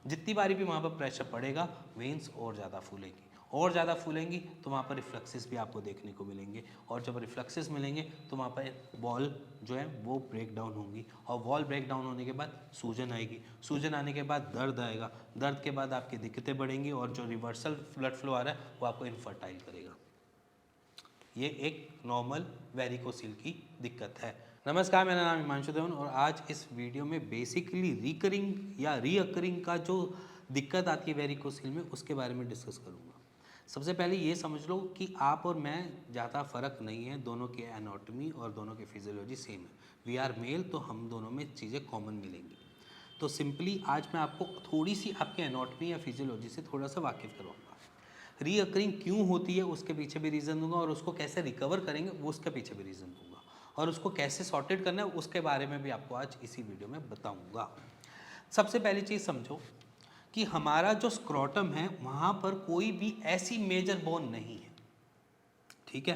जितनी बारी भी वहाँ पर प्रेशर पड़ेगा वेन्स और ज़्यादा फूलेंगी, और ज़्यादा फूलेंगी तो वहाँ पर रिफ्लक्सेस भी आपको देखने को मिलेंगे, और जब रिफ्लक्सेस मिलेंगे तो वहाँ पर वॉल जो है वो ब्रेक डाउन होंगी, और वॉल ब्रेक डाउन होने के बाद सूजन आएगी, सूजन आने के बाद दर्द आएगा, दर्द के बाद आपकी दिक्कतें बढ़ेंगी, और जो रिवर्सल ब्लड फ्लो आ रहा है वो आपको इनफर्टाइल करेगा। ये एक नॉर्मल वेरिकोसिल की दिक्कत है। नमस्कार, मेरा नाम हिमांशु देवन और आज इस वीडियो में बेसिकली रिकरिंग या रीअकरिंग का जो दिक्कत आती है वेरिकोसिल में उसके बारे में डिस्कस करूँगा। सबसे पहले ये समझ लो कि आप और मैं ज़्यादा फ़र्क नहीं है, दोनों की एनाटॉमी और दोनों की फिजियोलॉजी सेम है। वी आर मेल, तो हम दोनों में चीज़ें कॉमन मिलेंगी। तो सिंपली आज मैं आपको थोड़ी सी आपके एनाटॉमी या फिजियोलॉजी से थोड़ा सा वाकिफ़ करवाऊँगा। रीअकरिंग क्यों होती है उसके पीछे भी रीज़न दूंगा, और उसको कैसे रिकवर करेंगे वो उसके पीछे भी रीज़न दूंगा, और उसको कैसे सॉर्टेड करना है उसके बारे में भी आपको आज इसी वीडियो में बताऊंगा। सबसे पहली चीज़ समझो कि हमारा जो स्क्रोटम है वहाँ पर कोई भी ऐसी मेजर बोन नहीं है, ठीक है।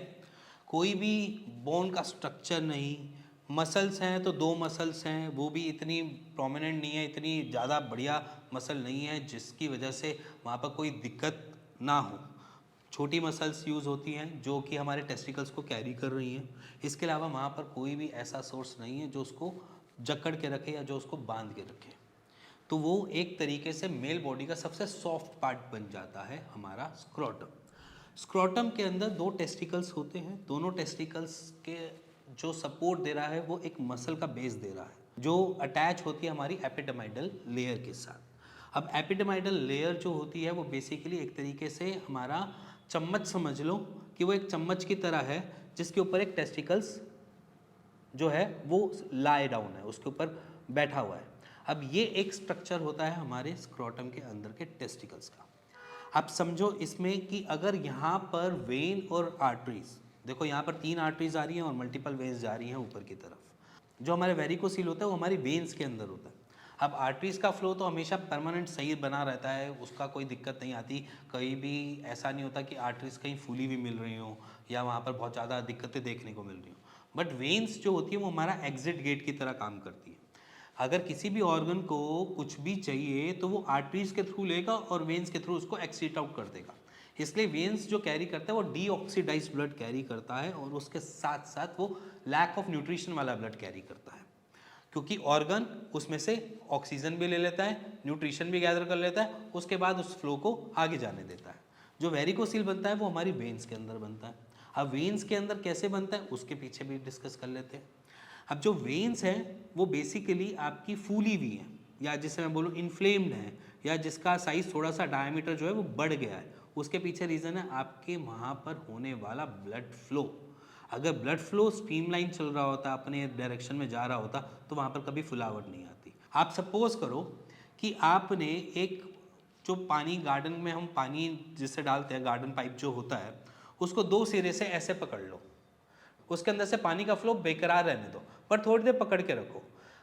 कोई भी बोन का स्ट्रक्चर नहीं, मसल्स हैं तो दो मसल्स हैं, वो भी इतनी प्रोमिनेंट नहीं है, इतनी ज़्यादा बढ़िया मसल नहीं है जिसकी वजह से वहाँ पर कोई दिक्कत ना हो। छोटी मसल्स यूज़ होती हैं जो कि हमारे टेस्टिकल्स को कैरी कर रही हैं। इसके अलावा वहाँ पर कोई भी ऐसा सोर्स नहीं है जो उसको जकड़ के रखे या जो उसको बांध के रखे। तो वो एक तरीके से मेल बॉडी का सबसे सॉफ्ट पार्ट बन जाता है हमारा स्क्रोटम। स्क्रोटम के अंदर दो टेस्टिकल्स होते हैं, दोनों टेस्टिकल्स के जो सपोर्ट दे रहा है वो एक मसल का बेस दे रहा है जो अटैच होती है हमारी एपिडर्माइडल लेयर के साथ। अब एपिडर्माइडल लेयर जो होती है वो बेसिकली एक तरीके से हमारा चम्मच समझ लो कि वो एक चम्मच की तरह है जिसके ऊपर एक टेस्टिकल्स जो है वो लाई डाउन है, उसके ऊपर बैठा हुआ है। अब ये एक स्ट्रक्चर होता है हमारे स्क्रोटम के अंदर के टेस्टिकल्स का। आप समझो इसमें कि अगर यहाँ पर वेन और आर्टरीज, देखो यहाँ पर 3 आर्टरीज आ रही हैं और मल्टीपल वेन्स जा रही हैं ऊपर की तरफ। जो हमारे वेरिकोसील होता है वो हमारी वेन्स के अंदर होता है। अब आर्टरीज का फ्लो तो हमेशा परमानेंट सही बना रहता है, उसका कोई दिक्कत नहीं आती, कहीं भी ऐसा नहीं होता कि आर्टरीज कहीं फूली हुई मिल रही हो या वहाँ पर बहुत ज़्यादा दिक्कतें देखने को मिल रही हो। बट वेन्स जो होती है वो हमारा एग्जिट गेट की तरह काम करती है। अगर किसी भी ऑर्गन को कुछ भी चाहिए तो वो आर्टरीज के थ्रू लेगा और वेन्स के थ्रू उसको एक्सीट आउट कर देगा। इसलिए वेन्स जो कैरी करता है वो डीऑक्सीडाइज्ड ब्लड कैरी करता है, और उसके साथ साथ वो लैक ऑफ न्यूट्रिशन वाला ब्लड कैरी करता है, क्योंकि ऑर्गन उसमें से ऑक्सीजन भी ले लेता है, न्यूट्रिशन भी गैदर कर लेता है, उसके बाद उस फ्लो को आगे जाने देता है। जो वेरिकोसील बनता है वो हमारी वेन्स के अंदर बनता है। अब वेन्स के अंदर कैसे बनता है उसके पीछे भी डिस्कस कर लेते हैं। अब जो वेन्स है वो बेसिकली आपकी फूली हुई है, या जिसे मैं बोलूँ इन्फ्लेम्ड है, या जिसका साइज थोड़ा सा डायमीटर जो है वो बढ़ गया है, उसके पीछे रीज़न है आपके वहाँ पर होने वाला ब्लड फ्लो। अगर ब्लड फ्लो स्ट्रीमलाइन चल रहा होता, अपने डायरेक्शन में जा रहा होता, तो वहाँ पर कभी फुलावट नहीं आती। आप सपोज करो कि आपने एक जो पानी गार्डन में हम पानी जिससे डालते हैं, गार्डन पाइप जो होता है, उसको दो सिरे से ऐसे पकड़ लो, उसके अंदर से पानी का फ्लो बेकरार रहने दो, पर थोड़ी देर पकड़ के रखो।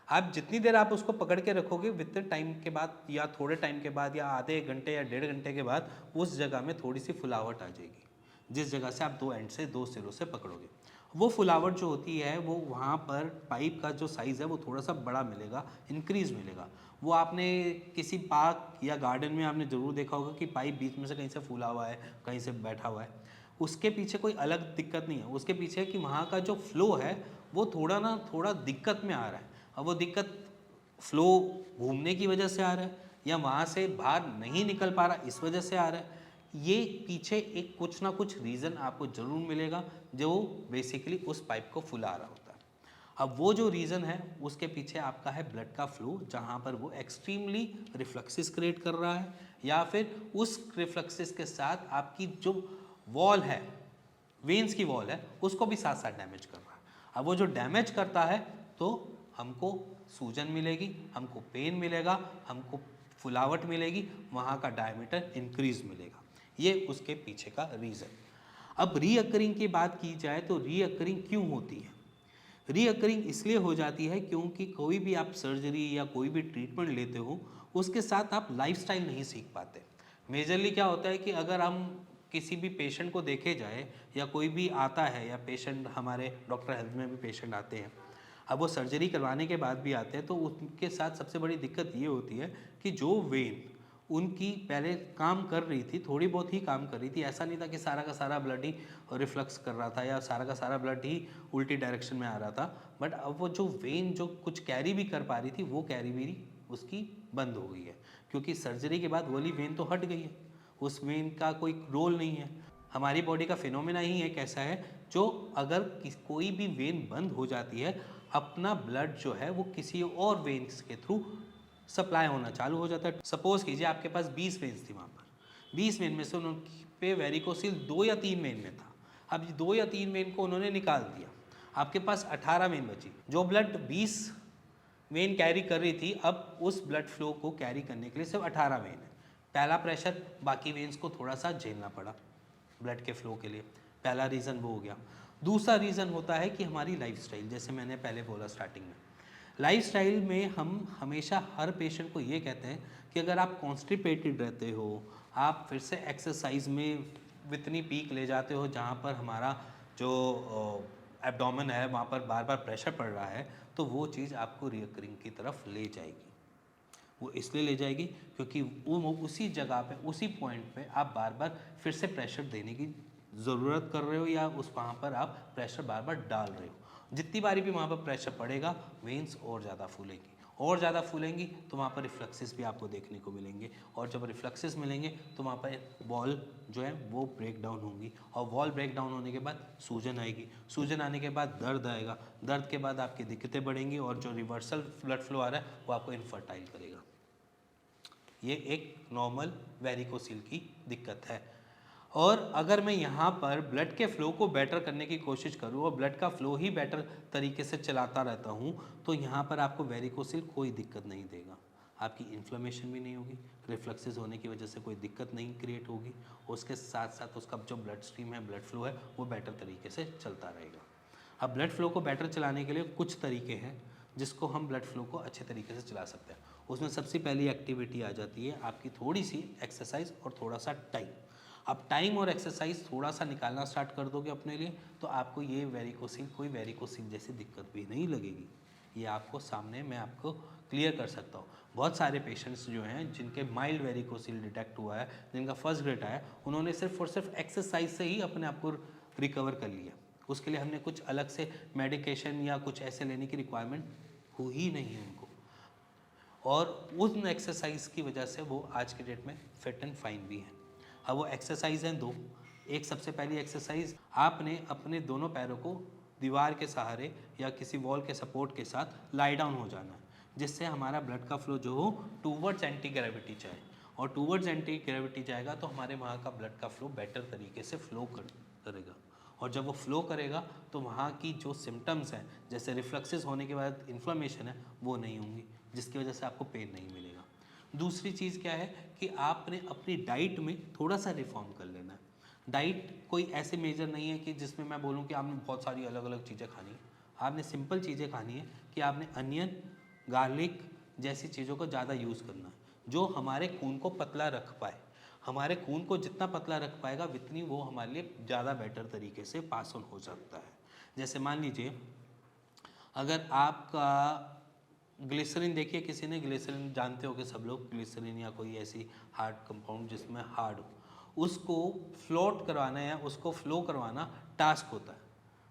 आप जितनी देर आप उसको पकड़ के रखोगे, विद टाइम के बाद या थोड़े टाइम के बाद या आधे घंटे या 1.5 घंटे के बाद उस जगह में थोड़ी सी फुलावट आ जाएगी, जिस जगह से आप दो एंड से दो सिरों से पकड़ोगे। वो फुलावट जो होती है वो वहाँ पर पाइप का जो साइज़ है वो थोड़ा सा बड़ा मिलेगा, इंक्रीज मिलेगा। वो आपने किसी पार्क या गार्डन में आपने ज़रूर देखा होगा कि पाइप बीच में से कहीं से फूला हुआ है, कहीं से बैठा हुआ है। उसके पीछे कोई अलग दिक्कत नहीं है, उसके पीछे कि वहाँ का जो फ्लो है वो थोड़ा दिक्कत में आ रहा है। अब वो दिक्कत फ्लो घूमने की वजह से आ रहा है या वहाँ से बाहर नहीं निकल पा रहा इस वजह से आ रहा है, ये पीछे एक कुछ ना कुछ रीज़न आपको ज़रूर मिलेगा जो बेसिकली उस पाइप को फुला रहा होता है। अब वो जो रीज़न है उसके पीछे आपका है ब्लड का फ्लो, जहाँ पर वो एक्सट्रीमली रिफ्लक्सिस क्रिएट कर रहा है, या फिर उस रिफ्लक्सिस के साथ आपकी जो वॉल है, वेन्स की वॉल है, उसको भी साथ साथ डैमेज कर रहा है। अब वो जो डैमेज करता है तो हमको सूजन मिलेगी, हमको पेन मिलेगा, हमको फुलावट मिलेगी, वहाँ का डायमीटर इंक्रीज मिलेगा। ये उसके पीछे का रीज़न। अब रीअकरिंग की बात की जाए तो रीअकरिंग क्यों होती है? रीअकरिंग इसलिए हो जाती है क्योंकि कोई भी आप सर्जरी या कोई भी ट्रीटमेंट लेते हो उसके साथ आप लाइफस्टाइल नहीं सीख पाते। मेजरली क्या होता है कि अगर हम किसी भी पेशेंट को देखे जाए या कोई भी आता है, या पेशेंट हमारे डॉक्टर हेल्थ में भी पेशेंट आते हैं, अब वो सर्जरी करवाने के बाद भी आते हैं, तो उनके साथ सबसे बड़ी दिक्कत ये होती है कि जो वेन उनकी पहले काम कर रही थी, थोड़ी बहुत ही काम कर रही थी, ऐसा नहीं था कि सारा का सारा ब्लड ही रिफ्लक्स कर रहा था या सारा का सारा ब्लड ही उल्टी डायरेक्शन में आ रहा था, बट अब वो जो वेन जो कुछ कैरी भी कर पा रही थी वो कैरी भी उसकी बंद हो गई है, क्योंकि सर्जरी के बाद वाली वेन तो हट गई है, उस वेन का कोई रोल नहीं है। हमारी बॉडी का फिनोमेना ही एक ऐसा है जो अगर कोई भी वेन बंद हो जाती है, अपना ब्लड जो है वो किसी और वेन्स के थ्रू सप्लाई होना चालू हो जाता है। सपोज कीजिए आपके पास 20 वेन्स थी वहाँ पर, 20 वेन में से उन पे वेरिकोसिल 2 या 3 वेन में था। अब 2 या 3 वेन को उन्होंने निकाल दिया, आपके पास 18 वेन बची। जो ब्लड 20 वेन कैरी कर रही थी, अब उस ब्लड फ्लो को कैरी करने के लिए सिर्फ 18 वेन है। पहला प्रेशर बाकी वेन्स को थोड़ा सा झेलना पड़ा ब्लड के फ्लो के लिए, पहला रीज़न वो हो गया। दूसरा रीज़न होता है कि हमारी लाइफस्टाइल, जैसे मैंने पहले बोला स्टार्टिंग में, लाइफस्टाइल में हम हमेशा हर पेशेंट को ये कहते हैं कि अगर आप कॉन्स्टिपेटेड रहते हो, आप फिर से एक्सरसाइज में इतनी पीक ले जाते हो जहाँ पर हमारा जो एब्डोमेन है वहाँ पर बार बार प्रेशर पड़ रहा है, तो वो चीज़ आपको रिकरिंग की तरफ ले जाएगी। वो इसलिए ले जाएगी क्योंकि वो उसी जगह पे, उसी पॉइंट पे आप बार बार फिर से प्रेशर देने की ज़रूरत कर रहे हो या उस वहाँ पर आप प्रेशर बार बार डाल रहे हो। जितनी बारी भी वहाँ पर प्रेशर पड़ेगा, वेन्स और ज़्यादा फूलेंगी, और ज़्यादा फूलेंगी तो वहाँ पर रिफ्लक्सेस भी आपको देखने को मिलेंगे, और जब रिफ्लक्सेस मिलेंगे तो वहाँ पर वॉल जो है वो ब्रेक डाउन होंगी, और वॉल ब्रेक डाउन होने के बाद सूजन आएगी, सूजन आने के बाद दर्द आएगा, दर्द के बाद आपकी दिक्कतें बढ़ेंगी, और जो रिवर्सल ब्लड फ्लो आ रहा है वो आपको इनफर्टाइल करेगा। ये एक नॉर्मल वेरिकोसिल की दिक्कत है। और अगर मैं यहाँ पर ब्लड के फ़्लो को बेटर करने की कोशिश करूँ और ब्लड का फ़्लो ही बेटर तरीके से चलाता रहता हूँ, तो यहाँ पर आपको वेरिकोसिल कोई दिक्कत नहीं देगा, आपकी इन्फ्लेमेशन भी नहीं होगी, रिफ्लक्सेस होने की वजह से कोई दिक्कत नहीं क्रिएट होगी, उसके साथ साथ उसका जो ब्लड स्ट्रीम है, ब्लड फ्लो है, वो बेटर तरीके से चलता रहेगा। अब ब्लड फ्लो को बेटर चलाने के लिए कुछ तरीके हैं जिसको हम ब्लड फ्लो को अच्छे तरीके से चला सकते हैं। उसमें सबसे पहली एक्टिविटी आ जाती है आपकी थोड़ी सी एक्सरसाइज और थोड़ा सा टाइम। अब टाइम और एक्सरसाइज थोड़ा सा निकालना स्टार्ट कर दोगे अपने लिए, तो आपको ये वेरिकोसिल, कोई वेरिकोसिल जैसी दिक्कत भी नहीं लगेगी। ये आपको सामने मैं आपको क्लियर कर सकता हूँ। बहुत सारे पेशेंट्स जो हैं जिनके माइल्ड वेरिकोसिल डिटेक्ट हुआ है, जिनका फर्स्ट ग्रेड आया, उन्होंने सिर्फ और सिर्फ एक्सरसाइज से ही अपने आप को रिकवर कर लिया। उसके लिए हमने कुछ अलग से मेडिकेशन या कुछ ऐसे लेने की रिक्वायरमेंट हुई ही नहीं है उनको, और उन एक्सरसाइज की वजह से वो आज के डेट में फिट एंड फाइन भी हैं। अब वो एक्सरसाइज हैं दो। एक सबसे पहली एक्सरसाइज, आपने अपने दोनों पैरों को दीवार के सहारे या किसी वॉल के सपोर्ट के साथ लाई डाउन हो जाना है, जिससे हमारा ब्लड का फ्लो जो हो टूवर्ड्स एंटी ग्रेविटी जाए, और टूवर्ड्स एंटी ग्रेविटी जाएगा तो हमारे वहाँ का ब्लड का फ्लो बेटर तरीके से फ्लो करेगा, और जब वो फ्लो करेगा तो वहाँ की जो सिम्टम्स हैं, जैसे रिफ्लक्सेस होने के बाद इन्फ्लेमेशन है, वो नहीं होंगी, जिसकी वजह से आपको पेन नहीं मिलेगा। दूसरी चीज़ क्या है कि आपने अपनी डाइट में थोड़ा सा रिफॉर्म कर लेना है। डाइट कोई ऐसे मेजर नहीं है कि जिसमें मैं बोलूँ कि आपने बहुत सारी अलग अलग चीज़ें खानी है। आपने सिंपल चीज़ें खानी है कि आपने अनियन, गार्लिक जैसी चीज़ों को ज़्यादा यूज़ करना है, जो हमारे खून को पतला रख पाए। हमारे खून को जितना पतला रख पाएगा उतनी वो हमारे लिए ज़्यादा बेटर तरीके से पास ऑन हो सकता है। जैसे मान लीजिए अगर आपका ग्लिसरीन, देखिए किसी ने ग्लिसरीन, जानते हो कि सब लोग ग्लिसरीन या कोई ऐसी हार्ड कंपाउंड जिसमें हार्ड हो, उसको फ्लोट करवाना या उसको फ्लो करवाना टास्क होता है।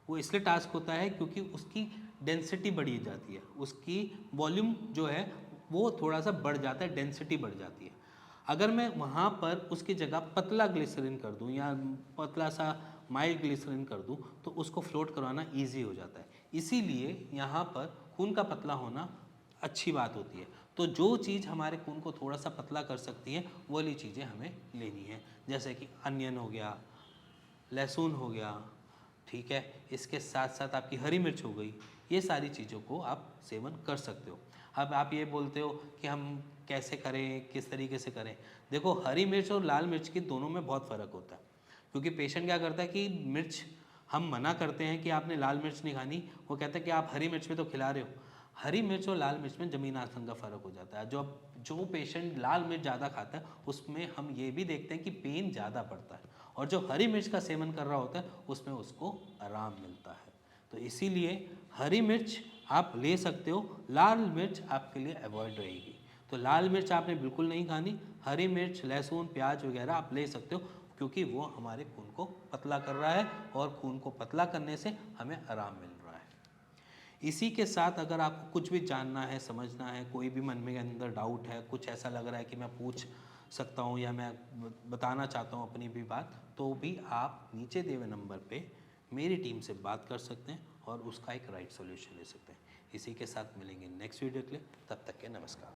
वो इसलिए टास्क होता है क्योंकि उसकी डेंसिटी बढ़ी जाती है, उसकी वॉल्यूम जो है वो थोड़ा सा बढ़ जाता है, डेंसिटी बढ़ जाती है। अगर मैं वहाँ पर उसकी जगह पतला ग्लिसरीन कर दूँ या पतला सा माइल्ड ग्लिसरीन कर दूँ, तो उसको फ्लोट करवाना ईजी हो जाता है। इसीलिए यहाँ पर खून का पतला होना अच्छी बात होती है। तो जो चीज़ हमारे खून को थोड़ा सा पतला कर सकती है वो वाली चीज़ें हमें लेनी है, जैसे कि अनियन हो गया, लहसुन हो गया, ठीक है, इसके साथ साथ आपकी हरी मिर्च हो गई, ये सारी चीज़ों को आप सेवन कर सकते हो। अब आप ये बोलते हो कि हम कैसे करें, किस तरीके से करें। देखो, हरी मिर्च और लाल मिर्च के दोनों में बहुत फ़र्क होता है, क्योंकि पेशेंट क्या करता है कि मिर्च, हम मना करते हैं कि आपने लाल मिर्च नहीं खानी, वो कहता है कि आप हरी मिर्च में तो खिला रहे हो। हरी मिर्च और लाल मिर्च में ज़मीन आसमान का फ़र्क हो जाता है। जो पेशेंट लाल मिर्च ज़्यादा खाता है उसमें हम ये भी देखते हैं कि पेन ज़्यादा पड़ता है, और जो हरी मिर्च का सेवन कर रहा होता है उसमें उसको आराम मिलता है। तो इसीलिए हरी मिर्च आप ले सकते हो, लाल मिर्च आपके लिए अवॉइड रहेगी। तो लाल मिर्च आपने बिल्कुल नहीं खानी, हरी मिर्च, लहसुन, प्याज वगैरह आप ले सकते हो, क्योंकि वो हमारे खून को पतला कर रहा है और खून को पतला करने से हमें आराम मिल रहा है। इसी के साथ अगर आपको कुछ भी जानना है, समझना है, कोई भी मन में अंदर डाउट है, कुछ ऐसा लग रहा है कि मैं पूछ सकता हूँ या मैं बताना चाहता हूँ अपनी भी बात, तो भी आप नीचे दिए हुए नंबर पे मेरी टीम से बात कर सकते हैं और उसका एक राइट सॉल्यूशन ले सकते हैं। इसी के साथ मिलेंगे नेक्स्ट वीडियो के लिए, तब तक के नमस्कार।